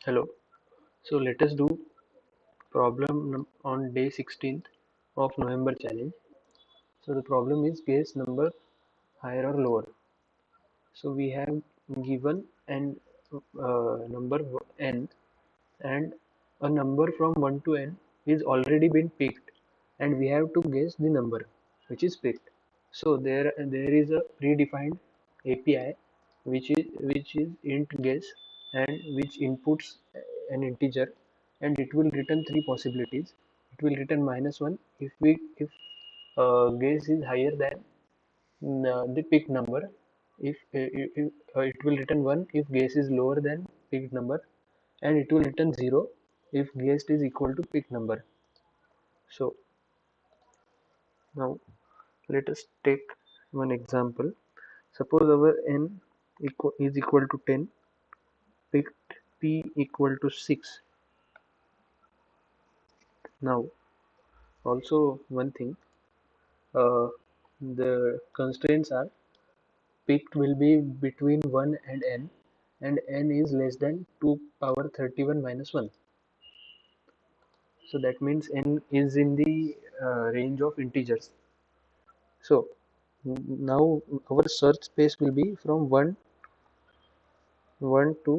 Hello. So let us do problem on day 16th of November challenge. So the problem is guess number higher or lower. So we have given an number n, and a number from 1 to n is already been picked, and we have to guess the number which is picked. So there is a predefined API which is int guess, and which inputs an integer, and it will return three possibilities. It will return -1 if guess is higher than the picked number. If it will return 1 if guess is lower than picked number, and it will return 0 if guess is equal to picked number. So now let us take one example. Suppose our n is equal to 10, picked p equal to 6. Now also one thing, uh, the constraints are picked will be between 1 and n is less than 2 power 31 minus 1. So that means n is in the range of integers. So now our search space will be from 1 to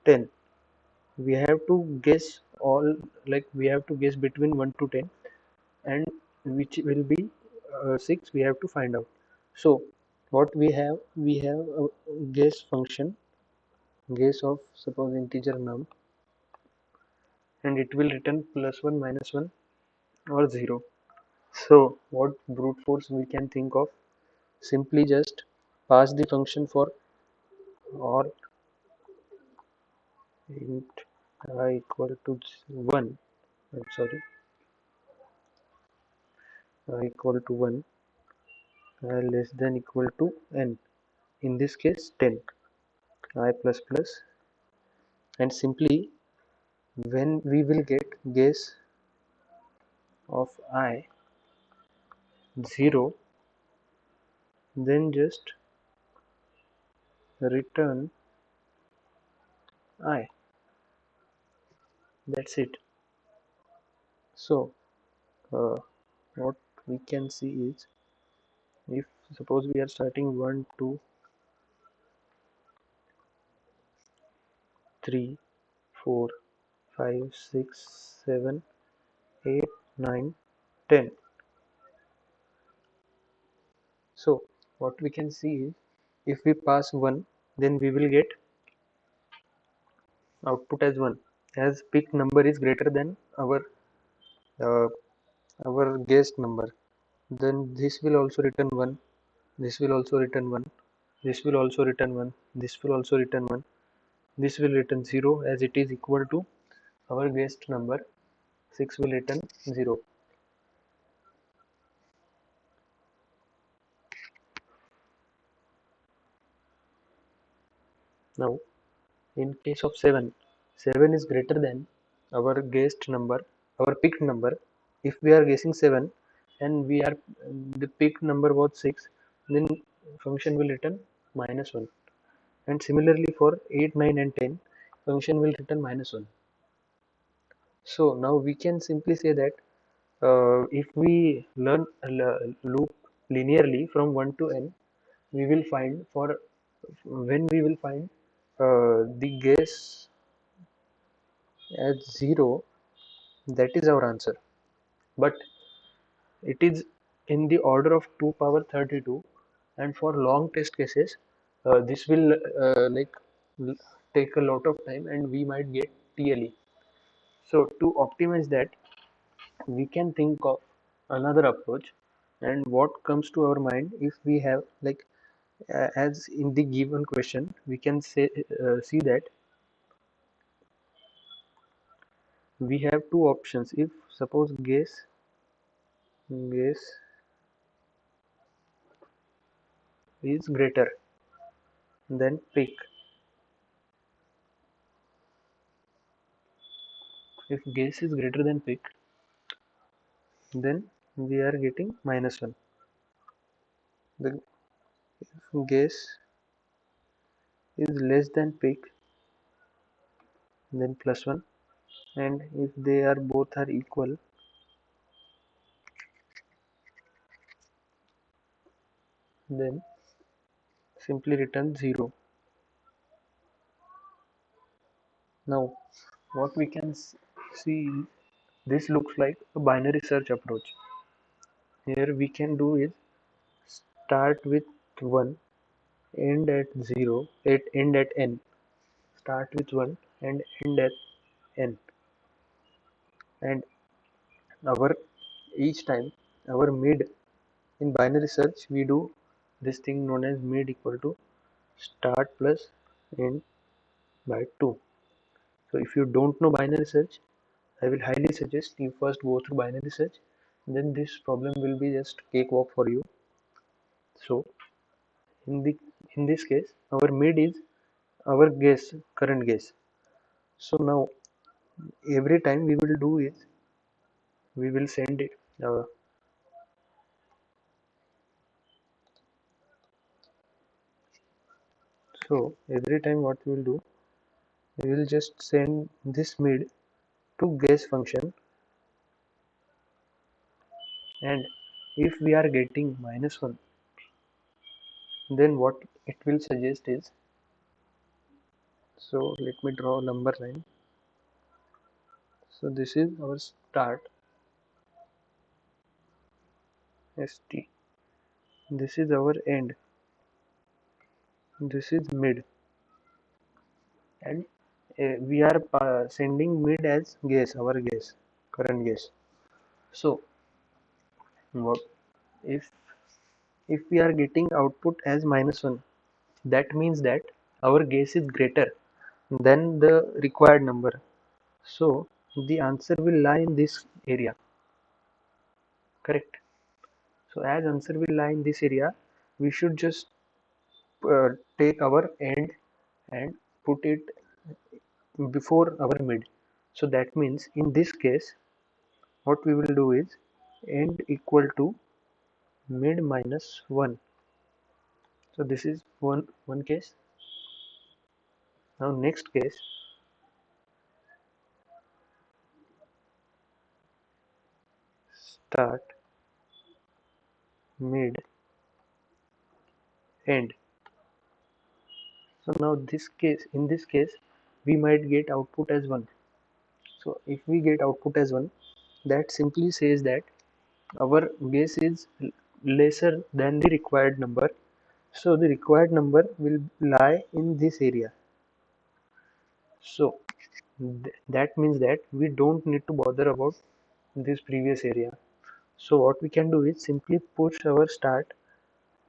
10. We have to guess all, like we have to guess between 1 to 10, and which will be 6 we have to find out. So what we have a guess function, guess of suppose integer num, and it will return +1 -1 or 0. So what brute force we can think of? Simply just pass the function for or int I equal to 1. I'm sorry, I equal to 1, I less than equal to n. In this case 10, I plus plus, and simply when we will get guess of I 0, then just return I. That's it. So what we can see is, if suppose we are starting 1 2 3 4 5 6 7 8 9 10. So what we can see is, if we pass 1, then we will get output as 1, as pick number is greater than uh, our guessed number. Then this will also return 1, this will also return 1, this will also return 1, this will also return 1, this will return 0 as it is equal to our guessed number. 6 will return 0. Now in case of 7, 7 is greater than our guessed number, our picked number. If we are guessing 7 and we are the picked number was 6, then function will return -1. And similarly for 8 9 and 10, function will return -1. So now we can simply say that if we learn loop linearly from 1 to n, we will find, for when we will find the guess as 0, that is our answer. But it is in the order of 2 power 32, and for long test cases this will take a lot of time, and we might get TLE. So to optimize that, we can think of another approach. And what comes to our mind, if we have like as in the given question, we can say see that we have two options. If suppose guess is greater than pick, if guess is greater than pick, then we are getting -1. The if guess is less than pick, then plus 1, and if they are both are equal, then simply return 0. Now what we can see, this looks like a binary search approach. Here we can do is start with 1, end at 0, end at n. Start with 1 and end at n, and our each time our mid in binary search we do this thing known as mid equal to start plus end by 2. So if you don't know binary search, I will highly suggest you first go through binary search, then this problem will be just cakewalk for you. So in the in this case our mid is our guess, current guess. So now every time we will do is we will send it so every time what we will do, we will just send this mid to guess function, and if we are getting -1, then what it will suggest is, so let me draw a number line. So this is our start st, this is our end, this is mid, and we are sending mid as guess, our guess, current guess. So what if we are getting output as -1, that means that our guess is greater than the required number. So the answer will lie in this area, correct? So as answer will lie in this area, we should just take our end and put it before our mid. So that means in this case what we will do is end equal to mid minus 1. So this is one case. Now next case, start mid end. So now in this case we might get output as 1. So if we get output as 1, that simply says that our guess is lesser than the required number. So the required number will lie in this area. So that means that we don't need to bother about this previous area. So what we can do is simply push our start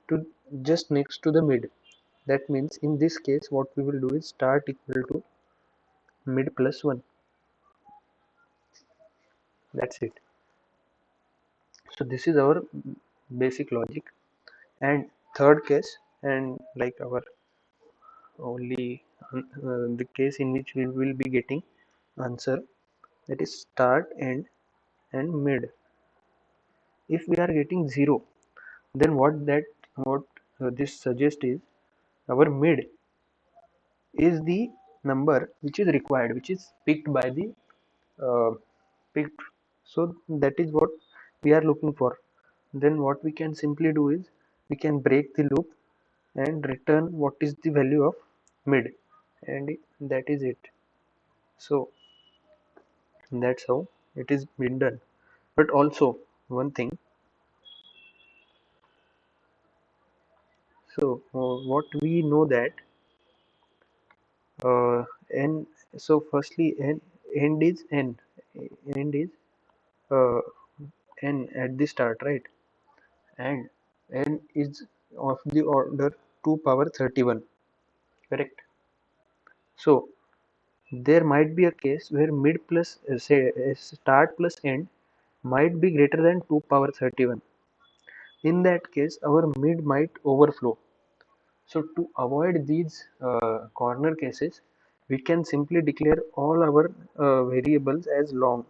to just next to the mid. That means in this case what we will do is start equal to mid plus 1. That's it. So this is our basic logic. And third case, and like our only the case in which we will be getting answer, that is start, end and mid. If we are getting 0, then what this suggests is our mid is the number which is required, which is picked by the uh, picked. So that is what we are looking for. Then what we can simply do is we can break the loop and return what is the value of mid, and that is it. So that's how it is been done. But also one thing, so what we know that n, so firstly end is n, end is uh, n at the start, right? And n is of the order 2 power 31, correct? So there might be a case where mid plus say start plus end might be greater than 2 power 31. In that case our mid might overflow. So to avoid these corner cases, we can simply declare all our variables as long,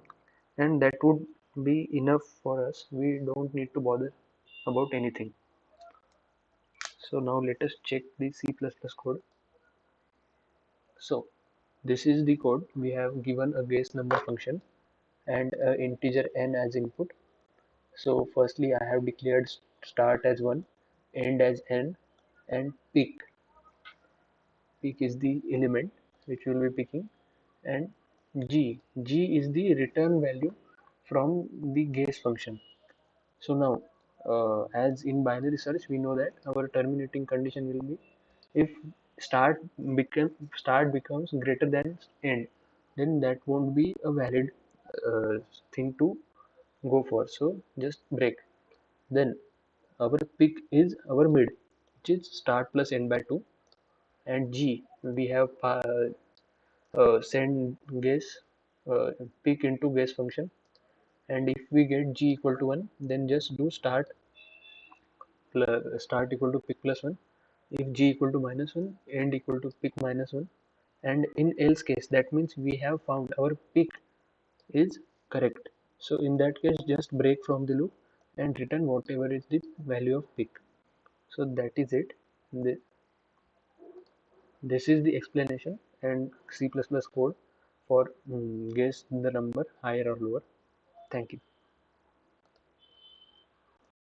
and that would be enough for us. We don't need to bother about anything. So now let us check the C++ code. So This is the code. We have given a guess number function and an integer n as input. So firstly I have declared start as 1, end as n, and peak is the element which we will be picking, and g is the return value from the guess function. So now as in binary search we know that our terminating condition will be if start start becomes greater than end, then that won't be a valid uh, thing to go for, so just break. Then our pick is our mid, which is start plus n by 2, and g we have send guess pick into guess function, and if we get g equal to 1, then just do start equal to pick plus 1. If g equal to minus 1, end equal to pick minus 1, and in else case that means we have found our pick is correct. So in that case just break from the loop and return whatever is the value of pick. So that is it. This is the explanation and C++ code for guess the number higher or lower. Thank you.